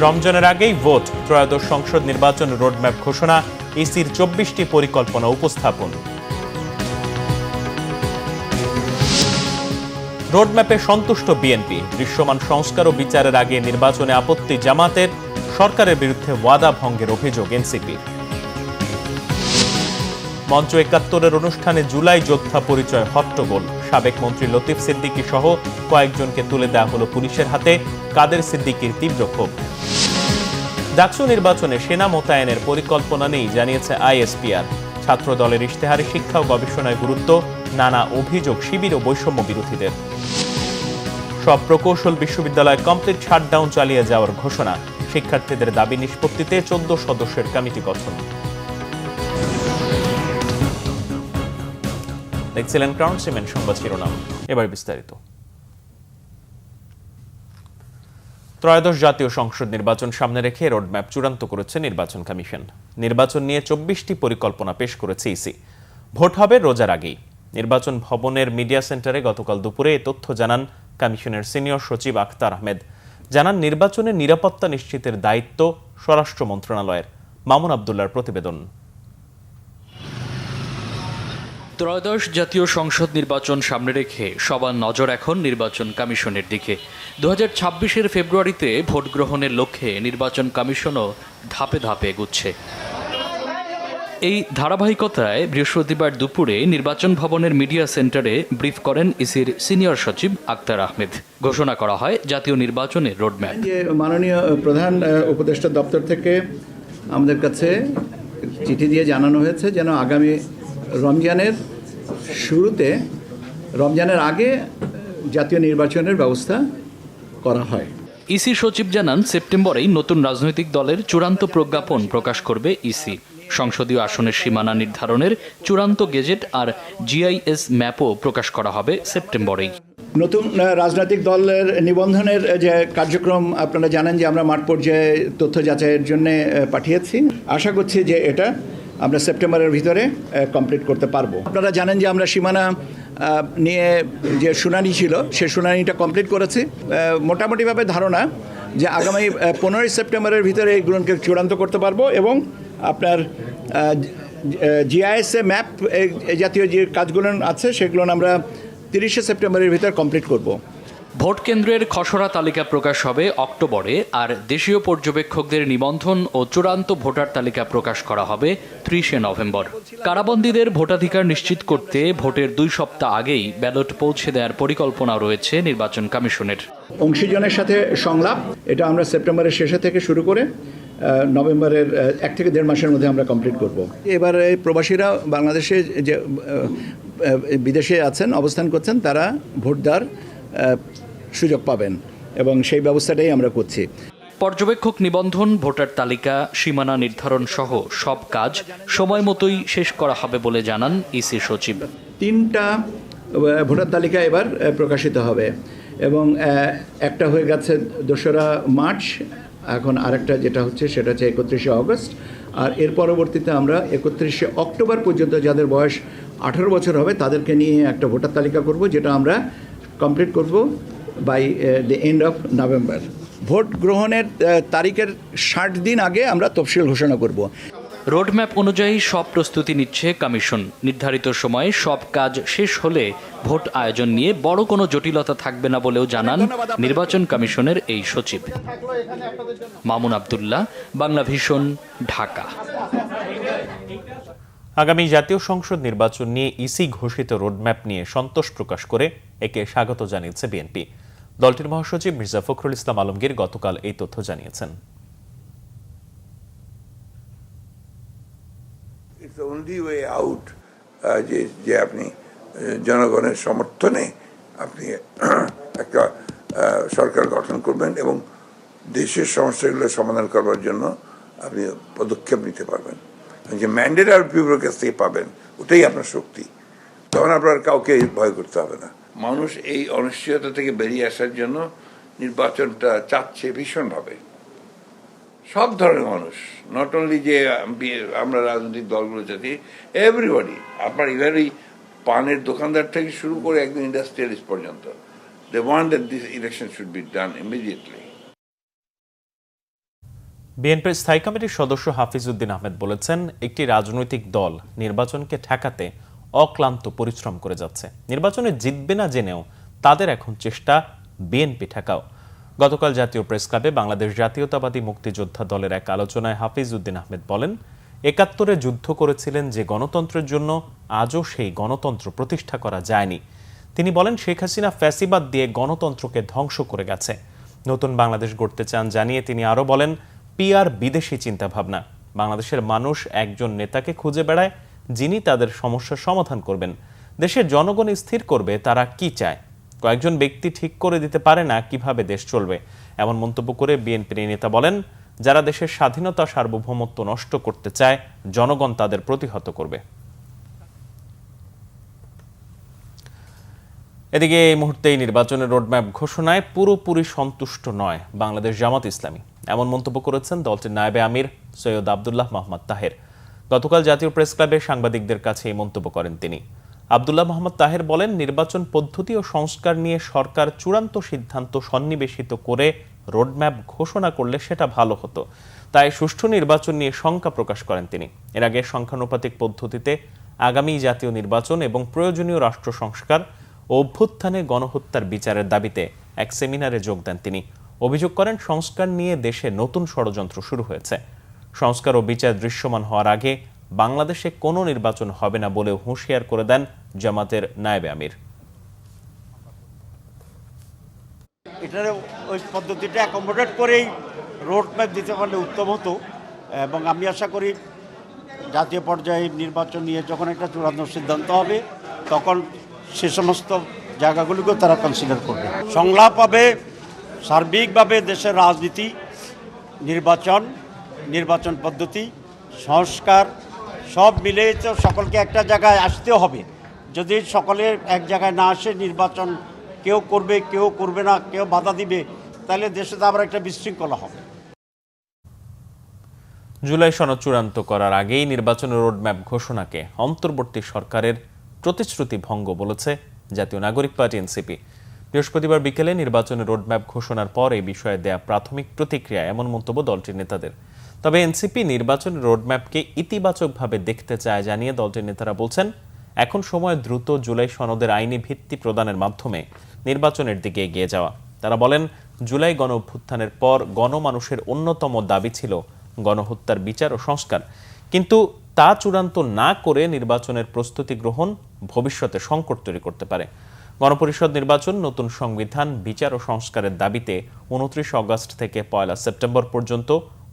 রমজানের আগেই ভোট, ত্রয়োদশ সংসদ নির্বাচন রোডম্যাপ ঘোষণা, ইসির 24টি পরিকল্পনা উপস্থাপন। রোডম্যাপে সন্তুষ্ট বিএনপি, দৃশ্যমান সংস্কার ও বিচারের আগে নির্বাচনে আপত্তি জামাতের, সরকারের বিরুদ্ধে ওয়াদা ভঙ্গের অভিযোগ এনসিপির। মঞ্চ ৭১-এর অনুষ্ঠানে জুলাই যোদ্ধা পরিচয় হট্টগোল, সাবেক মন্ত্রী লতিফ সিদ্দিকী সহ কয়েকজনকে তুলে দেওয়া হলো পুলিশের হাতে, কাদের সিদ্দিকীর তীব্র ক্ষোভ। ডাকসু নির্বাচনে সেনা মোতায়েনের পরিকল্পনা নেই জানিয়েছে আইএসপিআর। ছাত্র দলের ইশতেহারে শিক্ষা ও গবেষণায় গুরুত্ব, নানা অভিযোগ শিবির ও বৈষম্য বিরোধীদের। সব প্রকৌশল বিশ্ববিদ্যালয় কমপ্লিট শাটডাউন চালিয়ে যাওয়ার ঘোষণা, শিক্ষার্থীদের দাবি নিষ্পত্তিতে 14 সদস্যের কমিটি গঠন। দেখছিলেন ক্রাউন সিমেন্ট সংবাদ শিরোনাম, এবার বিস্তারিত। ত্রয়োদশ জাতীয় সংসদ নির্বাচন সামনে রেখে রোডম্যাপ চূড়ান্ত করেছে নির্বাচন কমিশন। নির্বাচন নিয়ে 24টি পরিকল্পনা পেশ করেছে ইসি। ভোট হবে রোজার আগেই। নির্বাচন ভবনের মিডিয়া সেন্টারে গতকাল দুপুরে এ তথ্য জানান কমিশনের সিনিয়র সচিব আখতার আহমেদ। জানান, নির্বাচনের নিরাপত্তা নিশ্চিতের দায়িত্ব স্বরাষ্ট্র মন্ত্রণালয়ের। মামুন আবদুল্লাহর প্রতিবেদন। ত্রয়োদশ জাতীয় সংসদ নির্বাচন সামনে রেখে সবার নজর এখন নির্বাচন কমিশনের দিকে। 2026-এর ফেব্রুয়ারিতে ভোট গ্রহণের লক্ষ্যে নির্বাচন কমিশনও ধাপে ধাপে এগুচ্ছে। এই ধারাবাহিকতায় বৃহস্পতিবার দুপুরে নির্বাচন ভবনের মিডিয়া সেন্টারে ব্রিফ করেন ইসির সিনিয়র সচিব আখতার আহমেদ। ঘোষণা করা হয় জাতীয় নির্বাচনের রোডম্যাপ। মাননীয় প্রধান উপদেষ্টা দপ্তর থেকে আমাদের কাছে চিঠি দিয়ে জানানো হয়েছে যেন আগামী রমজানের শুরুতে, রমজানের আগে জাতীয় নির্বাচনের ব্যবস্থা করা হয়। ইসি সচিব জানান, সেপ্টেম্বরেই নতুন রাজনৈতিক দলের চূড়ান্ত প্রজ্ঞাপন প্রকাশ করবে ইসি। সংসদীয় আসনের সীমানা নির্ধারণের চূড়ান্ত গেজেট আর জিআইএস ম্যাপও প্রকাশ করা হবে সেপ্টেম্বরেই। নতুন রাজনৈতিক দলের নিবন্ধনের যে কার্যক্রম আপনারা জানেন যে আমরা মাঠ পর্যায়ে তথ্য যাচাইয়ের জন্য পাঠিয়েছি। আশা করছি যে এটা আমরা সেপ্টেম্বরের ভিতরে কমপ্লিট করতে পারবো। আপনারা জানেন যে আমরা সীমানা নিয়ে যে শুনানি ছিল সে শুনানিটা কমপ্লিট করেছি। মোটামুটিভাবে ধারণা যে আগামী 15 সেপ্টেম্বরের ভিতরে এইগুলোকে চূড়ান্ত করতে পারবো এবং আপনার জিআইএসএ ম্যাপ জাতীয় যে কাজগুলো আছে সেগুলো আমরা 30 সেপ্টেম্বরের ভিতরে কমপ্লিট করব। ভোট কেন্দ্রের খসড়া তালিকা প্রকাশ হবে অক্টোবরে, আর দেশীয় পর্যবেক্ষকদের নিবন্ধন ও চূড়ান্ত ভোটার তালিকা প্রকাশ করা হবে 30 নভেম্বর। কারাবন্দীদের ভোটাধিকার নিশ্চিত করতে ভোটের 2 সপ্তাহ আগেই ব্যালট পৌঁছে দেওয়ার পরিকল্পনা রয়েছে নির্বাচন কমিশনের। অংশীজনের সাথে সংলাপ, এটা আমরা সেপ্টেম্বরের শেষে থেকে শুরু করে নভেম্বরের 1 থেকে 1.5 মাসের মধ্যে আমরা কমপ্লিট করব। এবার এই প্রবাসীরা বাংলাদেশে যে বিদেশে আছেন, অবস্থান করছেন, তারা ভোট দেওয়ার সুযোগ পাবেন এবং সেই ব্যবস্থাটাই আমরা করছি। পর্যবেক্ষক নিবন্ধন, ভোটার তালিকা, সীমানা নির্ধারণ সহ সব কাজ সময় মতোই শেষ করা হবে বলে জানান ইসি সচিব। 3টা ভোটার তালিকা এবার প্রকাশিত হবে এবং একটা হয়ে গেছে 2রা মার্চ, এখন আরেকটা যেটা হচ্ছে সেটা হচ্ছে 31শে অগস্ট, আর এর পরবর্তীতে আমরা 31শে অক্টোবর পর্যন্ত যাদের বয়স 18 বছর হবে তাদেরকে নিয়ে একটা ভোটার তালিকা করব, যেটা আমরা কমপ্লিট করব by the end of November. Vote গ্রহণের তারিখের 60 দিন আগে আমরা তফসিল ঘোষণা করব। রোডম্যাপ অনুযায়ী সব প্রস্তুতি নিচ্ছে কমিশন। নির্ধারিত সময়ে সব কাজ শেষ হলে ভোট আয়োজন নিয়ে বড় কোনো জটিলতা থাকবে না বলেও জানান নির্বাচন কমিশনের এই সচিব। মামুন আবদুল্লাহ, বাংলা ভিশন, ঢাকা। আগামী জাতীয় সংসদ নির্বাচন নিয়ে ইসি ঘোষিত রোডম্যাপ নিয়ে সন্তোষ প্রকাশ করে একে স্বাগত জানিয়েছে বিএনপি। দলটির মহাসচিব মির্জা ফখরুল ইসলাম আলমগীর গতকাল এই তথ্য জানিয়েছেন। It's the only way out যে আপনি জনগণের সমর্থনে আপনি একটা সরকার গঠন করবেন এবং দেশের সমস্যাগুলো সমাধান করবার জন্য আপনি পদক্ষেপ নিতে পারবেন। যে ম্যান্ডেট আর পিপুলের কাছ থেকে পাবেন, ওটাই আপনার শক্তি। তখন আপনার কাউকে ভয় করতে হবে না। মানুষ এই অনিশ্চয়তা থেকে বেরিয়ে আসার জন্য নির্বাচনটা চাচ্ছে ভীষণভাবে। সব ধরনের মানুষ, নট অনলি যে আমরা রাজনৈতিক দলগুলো চাচ্ছি, এভরিবডি। আপনার ইভেন ওই পানের দোকানদার থেকে শুরু করে একদম ইন্ডাস্ট্রিয়ালিস্ট পর্যন্ত, they want that this election should be done immediately. বিএনপির স্থায়ী কমিটির সদস্য হাফিজউদ্দিন আহমেদ বলেছেন, একটি রাজনৈতিক দল নির্বাচনকে ঠেকাতে অক্লান্ত পরিশ্রম করে যাচ্ছে। নির্বাচনে জিতবে না জেনেও তাদের এখন চেষ্টা বিএনপি ঠেকাও। গতকাল জাতীয় প্রেস ক্লাবে বাংলাদেশ জাতীয়তাবাদী মুক্তিযোদ্ধা দলের এক আলোচনায় হাফিজউদ্দিন আহমেদ বলেন, ৭১-এ যুদ্ধ করেছিলেন যে গণতন্ত্রের জন্য, আজও সেই গণতন্ত্র প্রতিষ্ঠা করা যায়নি। তিনি বলেন, শেখ হাসিনা ফ্যাসিবাদ দিয়ে গণতন্ত্রকে ধ্বংস করে গেছে। নতুন বাংলাদেশ গড়তে চান জানিয়ে তিনি আরও বলেন, পিআর বিদেশি চিন্তাভাবনা। বাংলাদেশের মানুষ একজন নেতাকে খুঁজে বেড়ায় যিনি তাদের সমস্যার সমাধান করবেন। দেশের জনগণ স্থির করবে তারা কি চায়। কয়েকজন ব্যক্তি ঠিক করে দিতে পারে না কিভাবে দেশ চলবে। এমন মন্তব্য করে বিএনপির নেতা বলেন, যারা দেশের স্বাধীনতা সার্বভৌমত্ব নষ্ট করতে চায় জনগণ তাদের প্রতিহত করবে। এদিকে এই মুহূর্তেই নির্বাচনের রোডম্যাপ ঘোষণায় পুরোপুরি সন্তুষ্ট নয় বাংলাদেশ জামাত ইসলামী। এমন মন্তব্য করেছেন দলটির নায়েবে আমির সৈয়দ আব্দুল্লাহ মোহাম্মদ তাহের। গতকাল জাতীয় প্রেস ক্লাবে সাংবাদিকদের কাছে এই মন্তব্য করেন তিনি। আব্দুল্লাহ মোহাম্মদ তাহের বলেন, নির্বাচন পদ্ধতি ও সংস্কার নিয়ে সরকার চূড়ান্ত সিদ্ধান্ত সন্নিবেশিত করে রোডম্যাপ ঘোষণা করলে সেটা ভালো হতো। তাই সুষ্ঠু নির্বাচন নিয়ে শঙ্কা প্রকাশ করেন তিনি। এর আগে সংখ্যানুপাতিক পদ্ধতিতে আগামী জাতীয় নির্বাচন এবং প্রয়োজনীয় রাষ্ট্র সংস্কার ও অভ্যুত্থানে গণহত্যার বিচারের দাবিতে এক সেমিনারে যোগ দেন তিনি। অভিযোগ করেন, সংস্কার নিয়ে দেশে নতুন ষড়যন্ত্র শুরু হয়েছে। সংস্কার ও বিচার দৃশ্যমান হওয়ার আগে বাংলাদেশে কোনো নির্বাচন হবে না বলেও হুঁশিয়ার করে দেন জামাতের নায়েবে আমির। এটার ওই পদ্ধতিটা অ্যাকোমোডেট করেই রোড ম্যাপ দিতে পারলে উত্তম হতো, এবং আমি আশা করি জাতীয় পর্যায়ে নির্বাচন নিয়ে যখন একটা চূড়ান্ত সিদ্ধান্ত হবে তখন সে সমস্ত জায়গাগুলিকেও তারা কনসিডার করবে। সংলাপ হবে সার্বিকভাবে দেশের রাজনীতি, নির্বাচন পদ্ধতি, সংস্কার সব মিলে তো সকলকে একটা জায়গায় আসতেও হবে। যদি সকলে এক জায়গায় না আসে, নির্বাচন কেউ করবে কেউ করবে না, কেউ বাধা দিবে, তাহলে দেশে তো আবার একটা বিশৃঙ্খলা হবে। জুলাই সনদ চূড়ান্ত করার আগেই নির্বাচনের রোডম্যাপ ঘোষণাকে অন্তর্বর্তী সরকারের প্রতিশ্রুতি ভঙ্গ বলেছে জাতীয় নাগরিক পার্টি এনসিপি। বৃহস্পতিবার বিকেলে নির্বাচনের রোডম্যাপ ঘোষণার পর এই বিষয়ে দেয়া প্রাথমিক প্রতিক্রিয়া এমন মন্তব্য দলটির নেতাদের। তবে এনসিপি নির্বাচনের রোডম্যাপকে ইতিবাচকভাবে দেখতে চায় জানিয়ে দলটির নেতারা বলছেন, এখন সময় দ্রুত জুলাই সনদের আইনি ভিত্তি প্রদানের মাধ্যমে নির্বাচনের দিকে এগিয়ে যাওয়া। তারা বলেন, জুলাই গণ অভ্যুত্থানের পর গণমানুষের অন্যতম দাবি ছিল গণহত্যার বিচার ও সংস্কার, কিন্তু তা চূড়ান্ত না করে নির্বাচনের প্রস্তুতি গ্রহণ ভবিষ্যতে সংকট তৈরি করতে পারে। গণপরিষদ নির্বাচন, নতুন সংবিধান, বিচার ও সংস্কারের দাবিতে 29 অগস্ট থেকে 1 সেপ্টেম্বর পর্যন্ত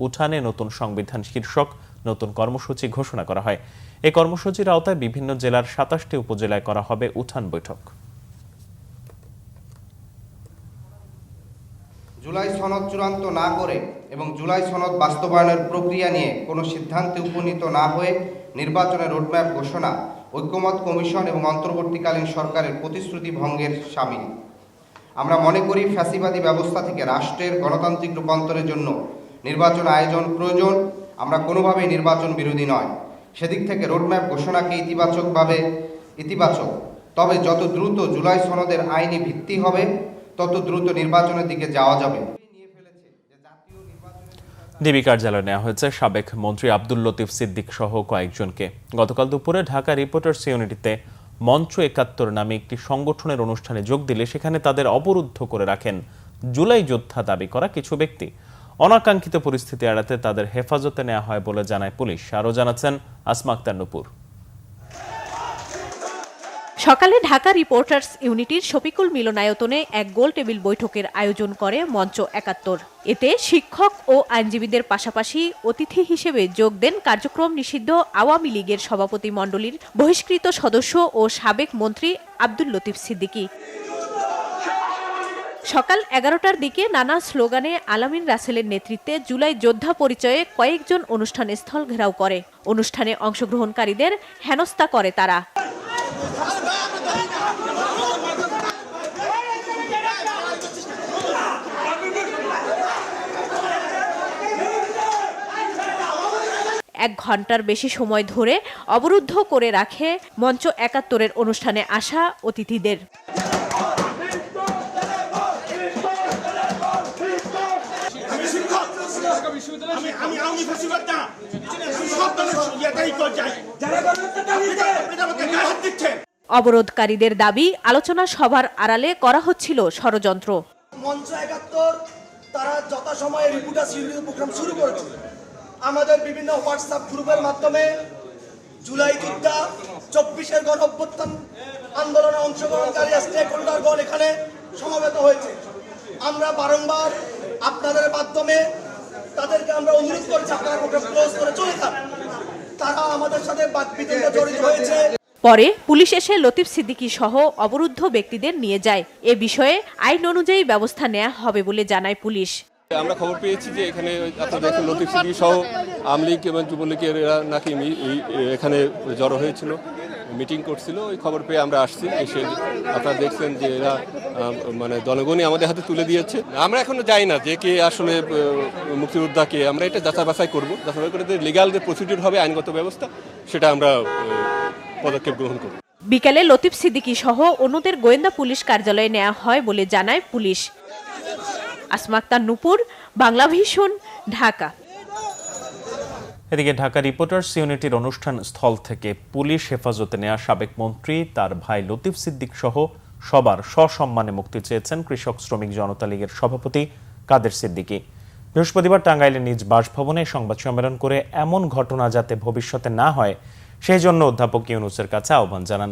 উঠানে নতুন সংবিধান শীর্ষক নতুন কর্মসূচি ঘোষণা করা হয়। এই কর্মসূচির আওতায় বিভিন্ন জেলার 27টি উপজেলায় করা হবে উঠান বৈঠক। জুলাই সনদ চূড়ান্ত না করে এবং জুলাই সনদ বাস্তবায়নের প্রক্রিয়া নিয়ে কোনো সিদ্ধান্তে উপনীত না হয়ে নির্বাচনের রোডম্যাপ ঘোষণা ঐক্যমত কমিশন এবং অন্তর্বর্তীকালীন সরকারের প্রতিশ্রুতি ভঙ্গের শামিল। আমরা মনে করি ফ্যাসিবাদী ব্যবস্থা থেকে রাষ্ট্রের গণতান্ত্রিক রূপান্তরের জন্য নির্বাচন আয়োজন প্রয়োজন। আমরা কোনোভাবেই নির্বাচন বিরোধী নয়। সেদিক থেকে রোডম্যাপ ঘোষণাকে ইতিবাচক, তবে যত দ্রুত জুলাই সনদের আইনি ভিত্তি হবে তত দ্রুত নির্বাচনের দিকে যাওয়া যাবে। ডিবি কার্যালয়ে নেওয়া হয়েছে সাবেক মন্ত্রী আব্দুল লতিফ সিদ্দিক সহ কয়েকজনকে। গতকাল দুপুরে ঢাকা রিপোর্টার্স ইউনিটিতে মঞ্চ ৭১ নামে একটি সংগঠনের অনুষ্ঠানে যোগ দিলে সেখানে তাদের অবরুদ্ধ করে রাখেন জুলাই যোদ্ধা দাবি করা কিছু ব্যক্তি। অনাকাঙ্ক্ষিত পরিস্থিতি এড়াতে তাদের হেফাজতে নেওয়া হয় বলে জানায় পুলিশ। আরও জানাচ্ছেন আসমা আক্তার নূপুর। সকালে ঢাকা রিপোর্টার্স ইউনিটির শফিকুল মিলনায়তনে এক গোল টেবিল বৈঠকের আয়োজন করে মঞ্চ ৭১। এতে শিক্ষক ও আইনজীবীদের পাশাপাশি অতিথি হিসেবে যোগ দেন কার্যক্রম নিষিদ্ধ আওয়ামী লীগের সভাপতি মণ্ডলীর বহিষ্কৃত সদস্য ও সাবেক মন্ত্রী আব্দুল লতিফ সিদ্দিকী। সকাল 11টার দিকে নানা স্লোগানে আলামিন রাসেলের নেতৃত্বে জুলাই যোদ্ধা পরিচয়ে কয়েকজন অনুষ্ঠান স্থল ঘেরাও করে। অনুষ্ঠানে অংশগ্রহণকারীদের হেনস্থা করে তারা। এক ঘন্টার বেশি সময় ধরে অবরুদ্ধ করে রাখে মঞ্চ ৭১-এর অনুষ্ঠানে আসা অতিথিদের। আমি আওয়ামী ফ্যাসিবাদ না, আমি সব দলের ইয়েটাই চাই। যারা আমাকে গায়ে হাত দিচ্ছেন। অবরোধকারীদের দাবি, আলোচনা সভার আড়ালে করা হচ্ছিল ষড়যন্ত্র। মঞ্চ ৭১ তারা যথাসময়ে রিপোর্টার সিরিজ প্রোগ্রাম শুরু করেছিল। আমাদের বিভিন্ন হোয়াটসঅ্যাপ গ্রুপের মাধ্যমে জুলাই যোদ্ধা, ২৪-এর গণ অভ্যুত্থান আন্দোলনে অংশগ্রহণকারী স্টেক হোল্ডারগণ এখানে সমবেত হয়েছে। আমরা বারংবার আপনাদের মাধ্যমে তাদেরকে আমরা অনুরোধ করেছি আপনারা প্রোগ্রাম ক্লোজ করে চলে যান। তারা আমাদের সাথে বাকবিতণ্ডা জড়িত হয়েছে। পরে পুলিশ এসে লতিফ সিদ্দিকী সহ অবরুদ্ধ ব্যক্তিদের নিয়ে যায়। এ বিষয়ে আইন অনুযায়ী ব্যবস্থা নেওয়া হবে বলে জানায় পুলিশ। আমরা খবর পেয়েছি যে এখানে আপনাদের লতিফ সিদ্দিকী সহ আওয়ামী লীগ এবং যুবলীগের এরা নাকি এখানে জড়ো হয়েছিল, মিটিং করছিল। ওই খবর পেয়ে আমরা আসছি, এসে আপনারা দেখছেন যে এরা মানে জনগণই আমাদের হাতে তুলে দিয়েছে। আমরা এখনো যাই না যে কে আসলে মুক্তিযোদ্ধাকে, আমরা এটা যাচাই বাছাই করবো, যাচাই করে লিগাল যে প্রসিডিউর হবে আইনগত ব্যবস্থা সেটা আমরা পদক্ষেপ গ্রহণ করব। বিকেলে লতিফ সিদ্দিকী সহ অন্যদের গোয়েন্দা পুলিশ কার্যালয়ে নেওয়া হয় বলে জানায় পুলিশ। আসমা আক্তার নূপুর, বাংলাভিশন, ঢাকা। এদিকে ঢাকা রিপোর্টার্স ইউনিটির অনুষ্ঠান স্থল থেকে পুলিশ হেফাজতে নেওয়া সাবেক মন্ত্রী, তার ভাই লতিফ সিদ্দিক সহ সবার সসম্মানে মুক্তি চেয়েছেন কৃষক শ্রমিক জনতা লীগের সভাপতি কাদের সিদ্দিকী। বৃহস্পতিবার টাঙ্গাইলের নিজ বাসভবনে সংবাদ সম্মেলন করে এমন ঘটনা যাতে ভবিষ্যতে না হয় সেই জন্য অধ্যাপক ইউনূসের কাছে আহ্বান জানান।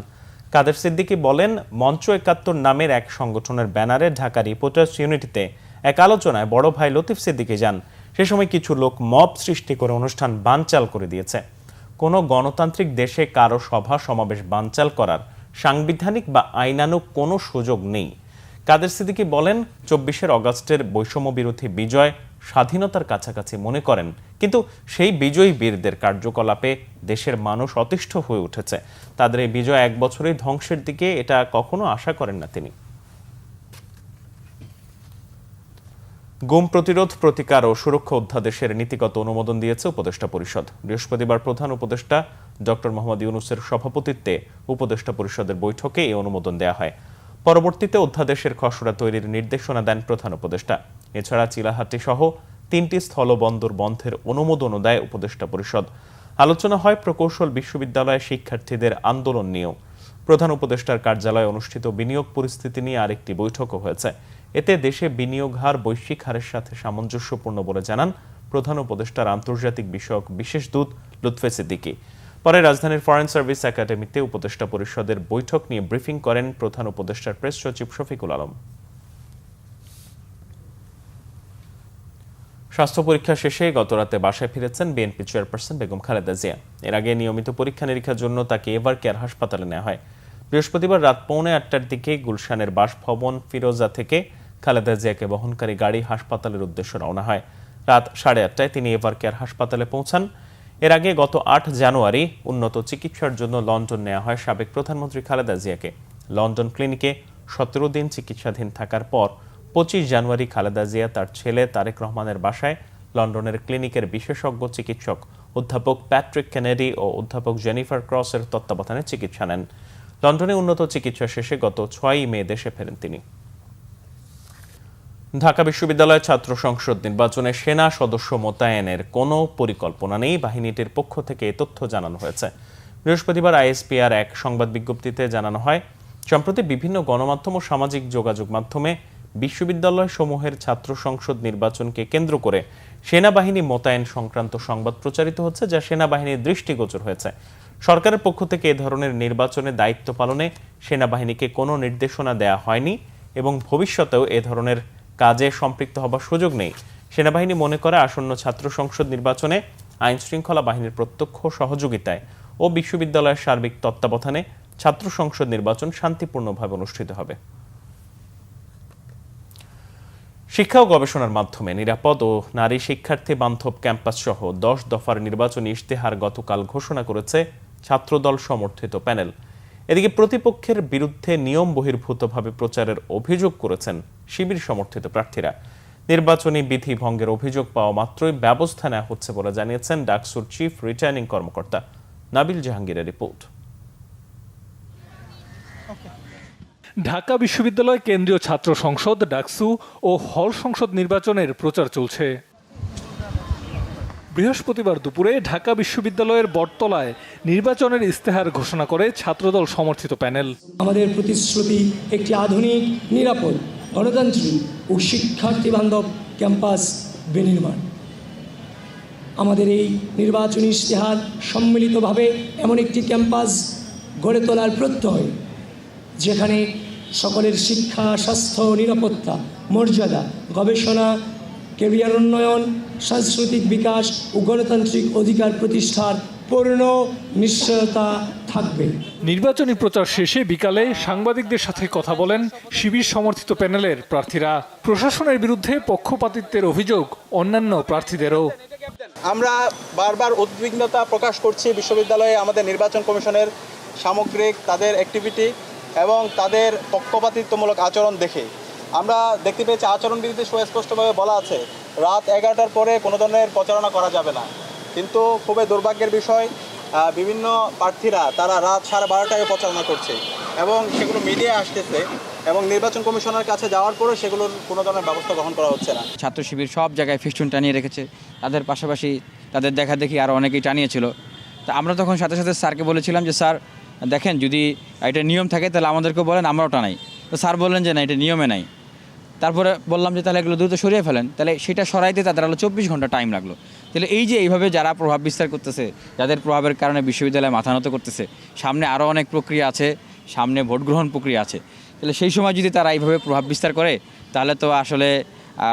কাদের সিদ্দিকী বলেন, মঞ্চ ৭১ নামের এক সংগঠনের ব্যানারে ঢাকা রিপোর্টার্স ইউনিটিতে এক আলোচনায় বড় ভাই লতিফ সিদ্দিকী যান। সে সময় কিছু লোক মব সৃষ্টি করে অনুষ্ঠান বানচাল করে দিয়েছে। কোনো গণতান্ত্রিক দেশে কারো সভা সমাবেশ বানচাল করার সাংবিধানিক বা আইনানুগ কোনো সুযোগ নেই। কাদের সিদ্দিকী বলেন, ২৪ অগাস্টের বৈষম্য বিরোধী বিজয় স্বাধীনতার কাছাকাছি মনে করেন, কিন্তু সেই বিজয়ী বীরদের কার্যকলাপে দেশের মানুষ অতিষ্ঠ হয়ে উঠেছে। তাদের এই বিজয় ১ বছরেই ধ্বংসের দিকে, এটা কখনো আশা করেন না তিনি। গুম প্রতিরোধ, প্রতিকার ও সুরক্ষা অধ্যাদেশের নীতিগত অনুমোদন দিয়েছে উপদেষ্টা পরিষদ। বৃহস্পতিবার প্রধান উপদেষ্টা ডক্টর মোহাম্মদ ইউনূসের সভাপতিত্বে উপদেষ্টা পরিষদের বৈঠকে এই অনুমোদন দেওয়া হয়। পরবর্তীতে অধ্যাদেশের খসড়া তৈরির নির্দেশনা দেন প্রধান উপদেষ্টা। এছাড়া চিলাহাটি সহ ৩টি স্থলবন্দর বন্ধের অনুমোদনও দেয় উপদেষ্টা পরিষদ। আলোচনা হয় প্রকৌশল বিশ্ববিদ্যালয়ের শিক্ষার্থীদের আন্দোলন নিয়েও। প্রধান উপদেষ্টার কার্যালয়ে অনুষ্ঠিত বিনিয়োগ পরিস্থিতি নিয়ে আরেকটি বৈঠকও হয়েছে। এতে দেশে বিনিয়োগ হার বৈশ্বিক হারের সাথে সামঞ্জস্যপূর্ণ বলে জানান প্রধান উপদেষ্টার আন্তর্জাতিক বিষয়ক বিশেষ দূত লুৎফে সিদ্দিকী। পরে রাজধানীর ফরেন সার্ভিস একাডেমিতে উপদেষ্টা পরিষদের বৈঠক নিয়ে ব্রিফিং করেন প্রধান উপদেষ্টার প্রেস সচিব শফিকুল আলম। স্বাস্থ্য পরীক্ষা শেষে গতরাতে বাসায় ফিরেছেন বিএনপি চেয়ারপারসন বেগম খালেদা জিয়া। এর আগে নিয়মিত পরীক্ষা নিরীক্ষার জন্য তাকে এভার কেয়ার হাসপাতালে নেওয়া হয়। বৃহস্পতিবার রাত 8:45 দিকে গুলশানের বাসভবন ফিরোজা থেকে খালেদা জিয়াকে বহনকারী গাড়ি হাসপাতালের উদ্দেশ্যে রওনা হয়। রাত 8:30টায় তিনি এভার কেয়ার হাসপাতালে পৌঁছান। এর আগে গত 8 জানুয়ারি উন্নত চিকিৎসার জন্য লন্ডন নেওয়া হয় সাবেক প্রধানমন্ত্রী খালেদা জিয়াকে। লন্ডন ক্লিনিকে 17 দিন চিকিৎসাধীন থাকার পর 25 জানুয়ারি খালেদা জিয়া তার ছেলে তারেক রহমানের বাসায় লন্ডনের ক্লিনিকের বিশেষজ্ঞ চিকিৎসক অধ্যাপক প্যাট্রিক কেনেডি ও অধ্যাপক জেনিফার ক্রসের তত্ত্বাবধানে চিকিৎসা নেন। লন্ডনে উন্নত চিকিৎসা শেষে গত 6 মে দেশে ফেরেন তিনি। ঢাকা বিশ্ববিদ্যালয়ের ছাত্র সংসদ নির্বাচনে সেনা সদস্য মোতায়েনের কোনো পরিকল্পনা নেই, বাহিনীটির পক্ষ থেকে এ তথ্য জানানো হয়েছে। বৃহস্পতিবার আইএসপিআর এক সংবাদ বিজ্ঞপ্তিতে জানানো হয়, সম্প্রতি বিভিন্ন গণমাধ্যম ও সামাজিক যোগাযোগ মাধ্যমে বিশ্ববিদ্যালয় সমূহের ছাত্র সংসদ নির্বাচনকে কেন্দ্র করে সেনাবাহিনী মোতায়েন সংক্রান্ত সংবাদ প্রচারিত হচ্ছে, যা সেনাবাহিনীর দৃষ্টিগোচর হয়েছে। সরকারের পক্ষ থেকে এ ধরনের নির্বাচনে দায়িত্ব পালনে সেনাবাহিনীকে কোনো নির্দেশনা দেয়া হয়নি এবং ভবিষ্যতেও এ ধরনের কাজে সম্পৃক্ত হবার সুযোগ নেই। সেনাবাহিনী মনে করে আসন্ন ছাত্র সংসদ নির্বাচনে আইন শৃঙ্খলা বাহিনীর প্রত্যক্ষ সহযোগিতায় ও বিশ্ববিদ্যালয়ের সার্বিক তত্ত্বাবধানে ছাত্র সংসদ নির্বাচন শান্তিপূর্ণভাবে অনুষ্ঠিত হবে। শিক্ষা ও গবেষণার মাধ্যমে নিরাপদ ও নারী শিক্ষার্থী বান্ধব ক্যাম্পাস সহ 10 দফার নির্বাচনী ইশতেহার গতকাল ঘোষণা করেছে ছাত্রদল সমর্থিত প্যানেল। এদিকে প্রতিপক্ষের বিরুদ্ধে নিয়ম বহির্ভূতভাবে প্রচারের অভিযোগ করেছেন শিবির সমর্থিত প্রার্থীরা। নির্বাচনী বিধি ভঙ্গের অভিযোগ পাওয়া মাত্রই ব্যবস্থা নেওয়া হচ্ছে বলে জানিয়েছেন ডাকসুর চিফ রিটার্নিং কর্মকর্তা নাবিল জাহাঙ্গীরের রিপোর্ট। ঢাকা বিশ্ববিদ্যালয় কেন্দ্রীয় ছাত্র সংসদ ডাকসু ও হল সংসদ নির্বাচনের প্রচার চলছে। বৃহস্পতিবার দুপুরে ঢাকা বিশ্ববিদ্যালয়ের বটতলায় নির্বাচনের ইস্তেহার ঘোষণা করে ছাত্রদল সমর্থিত প্যানেল। আমাদের প্রতিশ্রুতি একটি আধুনিক, নিরাপদ, গণতান্ত্রিক ও শিক্ষার্থী বান্ধব ক্যাম্পাস বিনির্মাণ। আমাদের এই নির্বাচনী ইশতেহার সম্মিলিতভাবে এমন একটি ক্যাম্পাস গড়ে তোলার প্রত্যয়, যেখানে সকলের শিক্ষা, স্বাস্থ্য, নিরাপত্তা, মর্যাদা, গবেষণা, ক্যারিয়ার উন্নয়ন, সাংস্কৃতিক বিকাশ ও গণতান্ত্রিক অধিকার প্রতিষ্ঠার পূর্ণ নিশ্চয়তা থাকবে। নির্বাচনী প্রচার শেষে বিকালে সাংবাদিকদের সাথে কথা বলেন শিবির সমর্থিত প্যানেলের প্রার্থীরা। প্রশাসনের বিরুদ্ধে পক্ষপাতিত্বের অভিযোগ অন্যান্য প্রার্থীদেরও। আমরা বারবার উদ্বিগ্নতা প্রকাশ করছি বিশ্ববিদ্যালয়ে আমাদের নির্বাচন কমিশনের সামগ্রিক তাদের অ্যাক্টিভিটি এবং তাদের পক্ষপাতিত্বমূলক আচরণ দেখে। আমরা দেখতে পেয়েছি আচরণবিধিতে সুস্পষ্টভাবে বলা আছে রাত 11টার পরে কোনো ধরনের প্রচারণা করা যাবে না, কিন্তু খুবই দুর্ভাগ্যের বিষয় বিভিন্ন প্রার্থীরা তারা রাত 12:30টায় প্রচারণা করছে এবং সেগুলো মিডিয়ায় আসতেছে এবং নির্বাচন কমিশনের কাছে যাওয়ার পরে সেগুলোর কোনো ধরনের ব্যবস্থা গ্রহণ করা হচ্ছে না। ছাত্র শিবির সব জায়গায় ফেস্টুন টানিয়ে রেখেছে, তাদের পাশাপাশি তাদের দেখাদেখি আরও অনেকেই টানিয়েছিল। তা আমরা তখন সাথে সাথে স্যারকে বলেছিলাম যে স্যার দেখেন, যদি এটা নিয়ম থাকে তাহলে আমাদেরকেও বলেন, আমরাও টানাই। তো স্যার বললেন যে না, এটা নিয়মে নাই। তারপরে বললাম যে তাহলে এগুলো দ্রুত সরিয়ে ফেলেন, তাহলে সেটা সরাইতে তাদের আলো 24 ঘন্টা টাইম লাগলো। তাহলে এই যে এইভাবে যারা প্রভাব বিস্তার করতেছে, যাদের প্রভাবের কারণে বিশ্ববিদ্যালয়ে মাথা নত করতেছে, সামনে আরও অনেক প্রক্রিয়া আছে, সামনে ভোট গ্রহণ প্রক্রিয়া আছে, তাহলে সেই সময় যদি তারা এইভাবে প্রভাব বিস্তার করে তাহলে তো আসলে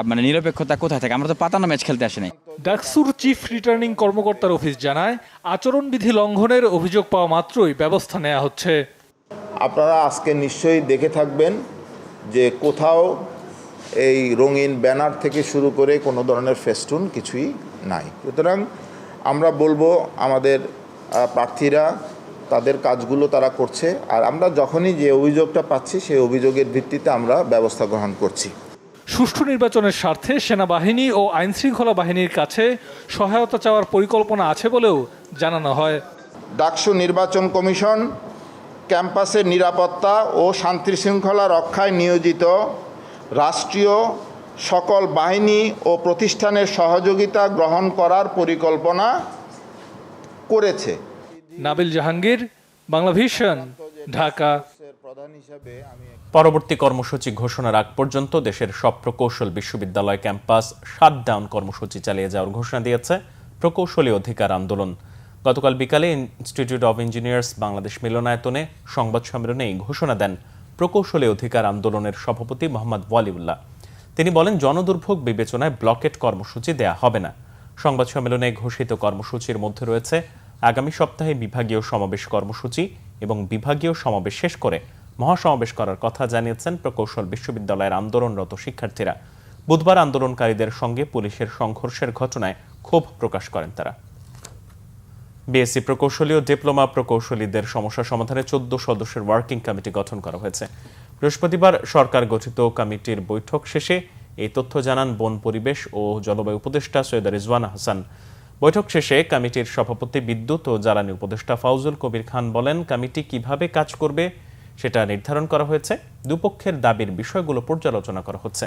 মানে নিরপেক্ষতা কোথায় থাকে? আমরা তো পাতানো ম্যাচ খেলতে আসি নাই। ডাকসুর চিফ রিটার্নিং কর্মকর্তার অফিস জানায়, আচরণবিধি লঙ্ঘনের অভিযোগ পাওয়া মাত্রই ব্যবস্থা নেওয়া হচ্ছে। আপনারা আজকে নিশ্চয়ই দেখে থাকবেন যে কোথাও এই রঙিন ব্যানার থেকে শুরু করে কোনো ধরনের ফেস্টুন কিছুই নাই। সুতরাং আমরা বলবো আমাদের প্রার্থীরা তাদের কাজগুলো তারা করছে, আর আমরা যখনই যে অভিযোগটা পাচ্ছি সেই অভিযোগের ভিত্তিতে আমরা ব্যবস্থা গ্রহণ করছি। সুষ্ঠু নির্বাচনের স্বার্থে সেনাবাহিনী ও আইনশৃঙ্খলা বাহিনীর কাছে সহায়তা চাওয়ার পরিকল্পনা আছে বলেও জানানো হয়। ডাকসু নির্বাচন কমিশন ক্যাম্পাসের নিরাপত্তা ও শান্তি শৃঙ্খলা রক্ষায় নিয়োজিত রাষ্ট্রীয় সকল বাহিনী ও প্রতিষ্ঠানের সহযোগিতা গ্রহণ করার পরিকল্পনা করেছে। নাবিল জাহাঙ্গীর, বাংলা ভিশন, ঢাকা। পরবর্তী কর্মসূচি ঘোষণার আগ পর্যন্ত দেশের সব প্রকৌশল বিশ্ববিদ্যালয় ক্যাম্পাস শাটডাউন কর্মসূচি চালিয়ে যাওয়ার ঘোষণা দিয়েছে প্রকৌশলী অধিকার আন্দোলন। গতকাল বিকালে ইনস্টিটিউট অব ইঞ্জিনিয়ার্স বাংলাদেশ মিলনায়তনে সংবাদ সম্মেলনে এই ঘোষণা দেন প্রকৌশলী অধিকার আন্দোলনের সভাপতি মোহাম্মদ ওয়ালিউল্লাহ। তিনি বলেন, জনদুর্ভোগ বিবেচনায় ব্লকেট কর্মসূচি দেয়া হবে না। সংবাদ সম্মেলনে ঘোষিত কর্মসূচির মধ্যে রয়েছে আগামী সপ্তাহে বিভাগীয় সমাবেশ কর্মসূচি এবং বিভাগীয় সমাবেশ শেষ করে মহাসমাবেশ করার কথা জানিয়েছেন প্রকৌশল বিশ্ববিদ্যালয়ের আন্দোলনরত শিক্ষার্থীরা। বুধবার আন্দোলনকারীদের সঙ্গে পুলিশের সংঘর্ষের ঘটনায় ক্ষোভ প্রকাশ করেন তারা। বিএসসি প্রকৌশলী ও ডিপ্লোমা প্রকৌশলীদের সমস্যা সমাধানে 14 সদস্যের ওয়ার্কিং কমিটি গঠন করা হয়েছে। বৃহস্পতিবার সরকার গঠিত কমিটির বৈঠক শেষে এই তথ্য জানান বন, পরিবেশ ও জলবায়ু উপদেষ্টা সৈয়দা রিজওয়ানা হাসান। বৈঠক শেষে কমিটির সভাপতি বিদ্যুৎ ও জ্বালানি উপদেষ্টা ফাউজুল কবির খান বলেন, কমিটি কিভাবে কাজ করবে সেটা নির্ধারণ করা হয়েছে, দুপক্ষের দাবির বিষয়গুলো পর্যালোচনা করা হচ্ছে।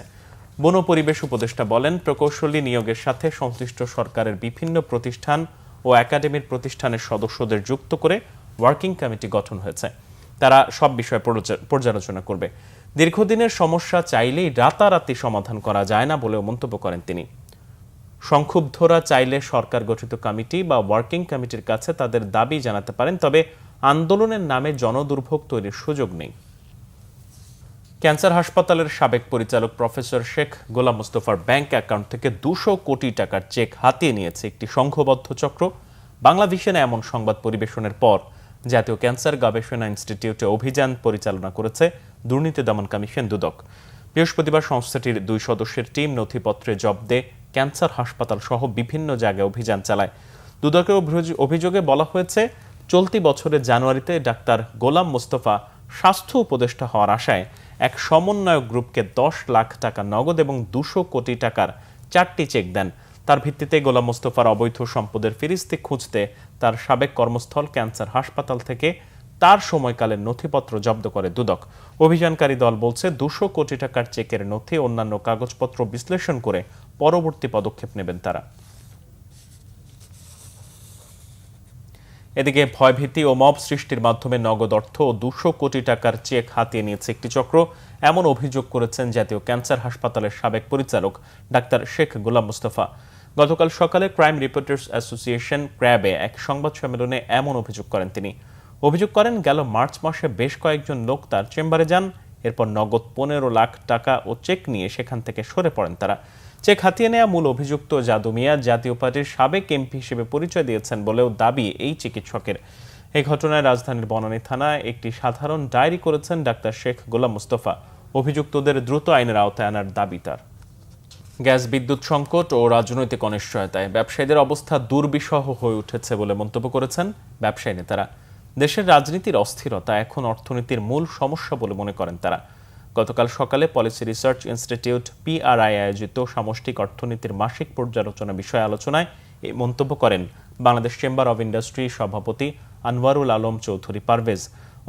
বন ও পরিবেশ উপদেষ্টা বলেন, প্রকৌশলী নিয়োগের সাথে সংশ্লিষ্ট সরকারের বিভিন্ন প্রতিষ্ঠান ও একাডেমির প্রতিষ্ঠানের সদস্যদের যুক্ত করে ওয়ার্কিং কমিটি গঠন হয়েছে। তারা সব বিষয় পর্যালোচনা করবে। দীর্ঘদিনের সমস্যা চাইলেই রাতারাতি সমাধান করা যায় না বলেও মন্তব্য করেন তিনি। সংক্ষুব্ধরা চাইলে সরকার গঠিত কমিটি বা ওয়ার্কিং কমিটির কাছে তাদের দাবি জানাতে পারেন, তবে আন্দোলনের নামে জনদুর্ভোগ তৈরির সুযোগ নেই। ক্যান্সার হাসপাতালের সাবেক পরিচালক প্রফেসর শেখ গোলাম মোস্তফার ব্যাংক অ্যাকাউন্ট থেকে 200 কোটি টাকার চেক হাতিয়ে নিয়েছে একটি সংঘবদ্ধ চক্র। বাংলা ভিশনে এমন সংবাদ পরিবেশনের পর জাতীয় ক্যান্সার গবেষণা ইনস্টিটিউটে অভিযান পরিচালনা করেছে দুর্নীতি দমন কমিশন দুদক। বৃহস্পতিবার সংস্থাটির 2 সদস্যের টিম নথিপত্রে জব্দে ক্যান্সার হাসপাতাল সহ বিভিন্ন জায়গায় অভিযান চালায়। দুদকের অভিযোগে বলা হয়েছে, চলতি বছরের জানুয়ারিতে ডাক্তার গোলাম মোস্তফা স্বাস্থ্য উপদেষ্টা হওয়ার আশায় এক সমন্বয়ক গ্রুপকে 10 লাখ টাকা নগদ এবং 200 কোটি টাকার 4টি চেক দেন। তার ভিত্তিতে গোলাম মোস্তফার অবৈধ সম্পদের ফিরিস্তি খুঁজতে তার সাবেক কর্মস্থল ক্যান্সার হাসপাতাল থেকে তার সময়কালের নথিপত্র জব্দ করে দুদক। অভিযানকারী দল বলছে, 200 কোটি টাকার চেকের নথি অন্যান্য কাগজপত্র বিশ্লেষণ করে পরবর্তী পদক্ষেপ নেবেন তারা। এদিকে ভয়ভীতি ও মব সৃষ্টির মাধ্যমে নগদ অর্থ ও 200 কোটি টাকার চেক হাতিয়ে নিয়েছে একটি চক্র, এমন অভিযোগ করেছেন জাতীয় ক্যান্সার হাসপাতালের সাবেক পরিচালক ডাক্তার শেখ গোলাম মুস্তফা। গতকাল সকালে ক্রাইম রিপোর্টার্স অ্যাসোসিয়েশন ক্র্যাবে এক সংবাদ সম্মেলনে এমন অভিযোগ করেন তিনি। অভিযোগ করেন গেল মার্চ মাসে বেশ কয়েকজন লোক তার চেম্বারে যান, এরপর নগদ 15 লাখ টাকা ও চেক নিয়ে সেখান থেকে সরে পড়েন তারা। চেক হাতিয়ে নেওয়া মূল অভিযুক্ত জাদু মিয়া জাতীয় পার্টির সাবেক এমপি হিসেবে পরিচয় দিয়েছেন বলেও দাবি এই চিকিৎসকের। এই ঘটনায় রাজধানীর বনানী থানায় একটি সাধারণ ডায়েরি করেছেন ডাক্তার শেখ গোলাম মুস্তফা। অভিযুক্তদের দ্রুত আইনের আওতায় আনার দাবি তার। গ্যাস বিদ্যুৎ সংকট ও রাজনৈতিক অনিশ্চয়তায় ব্যবসায়ীদের অবস্থা দুর্বিষহ হয়ে উঠেছে বলে মন্তব্য করেছেন ব্যবসায়ী নেতারা। দেশের রাজনীতির অস্থিরতা এখন অর্থনীতির মূল সমস্যা বলে মনে করেন তারা। গতকাল সকালে পলিসি রিসার্চ ইনস্টিটিউট PRI আয়োজিত সামষ্টিক অর্থনীতির মাসিক পর্যালোচনা বিষয়ে আলোচনায় এই মন্তব্য করেন বাংলাদেশ চেম্বার অব ইন্ডাস্ট্রি সভাপতি আনোয়ারুল আলম চৌধুরী পারভেজ।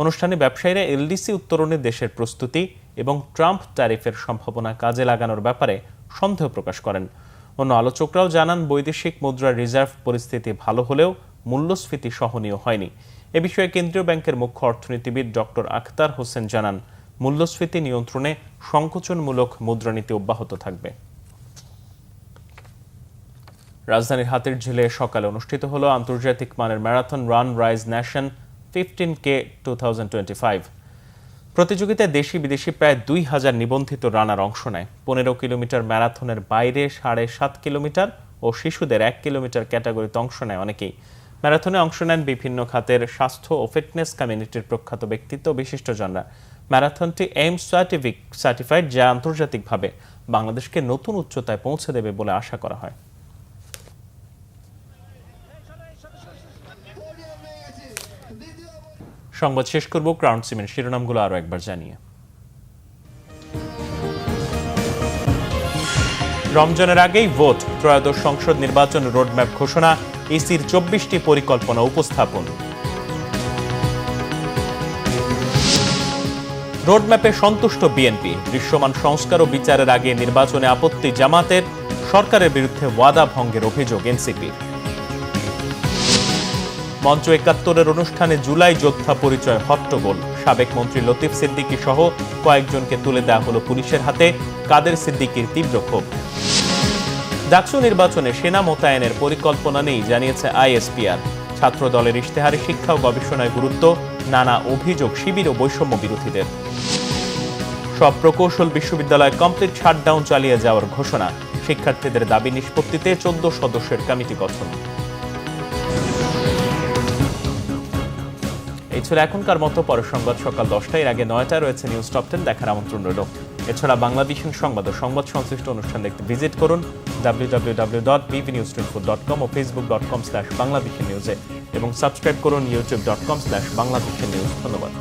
অনুষ্ঠানে ব্যবসায়ীরা এলডিসি উত্তরণে দেশের প্রস্তুতি এবং ট্রাম্প ট্যারিফের সম্ভাবনা কাজে লাগানোর ব্যাপারে সন্দেহ প্রকাশ করেন। অন্য আলোচকরাও জানান বৈদেশিক মুদ্রার রিজার্ভ পরিস্থিতি ভালো হলেও মূল্যস্ফীতি সহনীয় হয়নি। এ বিষয়ে কেন্দ্রীয় ব্যাংকের মুখ্য অর্থনীতিবিদ ডক্টর আখতার হোসেন জানান মূল্যস্ফীতি নিয়ন্ত্রণে সংকোচনমূলক মুদ্রানীতি অব্যাহত থাকবে। রাজধানীর হাতিরঝিলে সকালে অনুষ্ঠিত হলো আন্তর্জাতিক মানের marathon run rise nation 15K 2025। প্রতিযোগিতায় দেশি বিদেশি প্রায় 2000 নিবন্ধিত রানার অংশ নেয়। 15 কিলোমিটার ম্যারাথনের বাইরে 7.5 কিলোমিটার ও শিশুদের 1 কিলোমিটার ক্যাটাগরিতে অংশ নেয় অনেকেই। ম্যারাথনে অংশ নেন বিভিন্ন খাতের স্বাস্থ্য ও ফিটনেস কমিউনিটির প্রখ্যাত ব্যক্তিত্ব ও বিশিষ্টজনরা। ম্যারাথনটি এইমস সার্টিফাইড, যা আন্তর্জাতিকভাবে বাংলাদেশকে নতুন উচ্চতায় পৌঁছে দেবে বলে আশা করা হয়। সংবাদ শেষ করব ক্রাউন সিমেন্ট শিরোনামগুলো আরো একবার জানিয়ে। রমজানের আগেই ভোট, ত্রয়োদশ সংসদ নির্বাচন রোডম্যাপ ঘোষণা, ইসির 24টি পরিকল্পনা উপস্থাপন। রোডম্যাপে সন্তুষ্ট বিএনপি, দৃশ্যমান সংস্কার ও বিচারের আগে নির্বাচনে আপত্তি জামাতের, সরকারের বিরুদ্ধে ওয়াদা ভঙ্গের অভিযোগ এনসিপি। মঞ্চ ৭১-এর অনুষ্ঠানে জুলাই যোদ্ধা পরিচয় হট্টগোল, সাবেক মন্ত্রী লতিফ সিদ্দিকী সহ কয়েকজনকে তুলে দেওয়া হলো পুলিশের হাতে, কাদের সিদ্দিকীর তীব্র ক্ষোভ। ডাকসু নির্বাচনে সেনা মোতায়েনের পরিকল্পনা নেই জানিয়েছে আইএসপিআর। ছাত্র দলের ইশতেহারে শিক্ষা ও গবেষণায় গুরুত্ব, নানা অভিযোগ শিবির ও বৈষম্য বিরোধীদের। সব প্রকৌশল বিশ্ববিদ্যালয় কমপ্লিট শাটডাউন চালিয়ে যাওয়ার ঘোষণা, শিক্ষার্থীদের দাবি নিষ্পত্তিতে 14 সদস্যের কমিটি গঠন। এই ছিল এখনকার মতো। পরের সংবাদ সকাল 10টায়, এর আগে 9টায় রয়েছে নিউজ টপ 10 দেখার আমন্ত্রণ রইল। এছাড়া বাংলাদেশের সংবাদ ও সংবাদ সংশ্লিষ্ট অনুষ্ঠান দেখতে ভিজিট করুন www.bvnews24.com ও facebook.com/bangladeshinews এবং সাবস্ক্রাইব করুন youtube.com/bangladeshinews। ধন্যবাদ।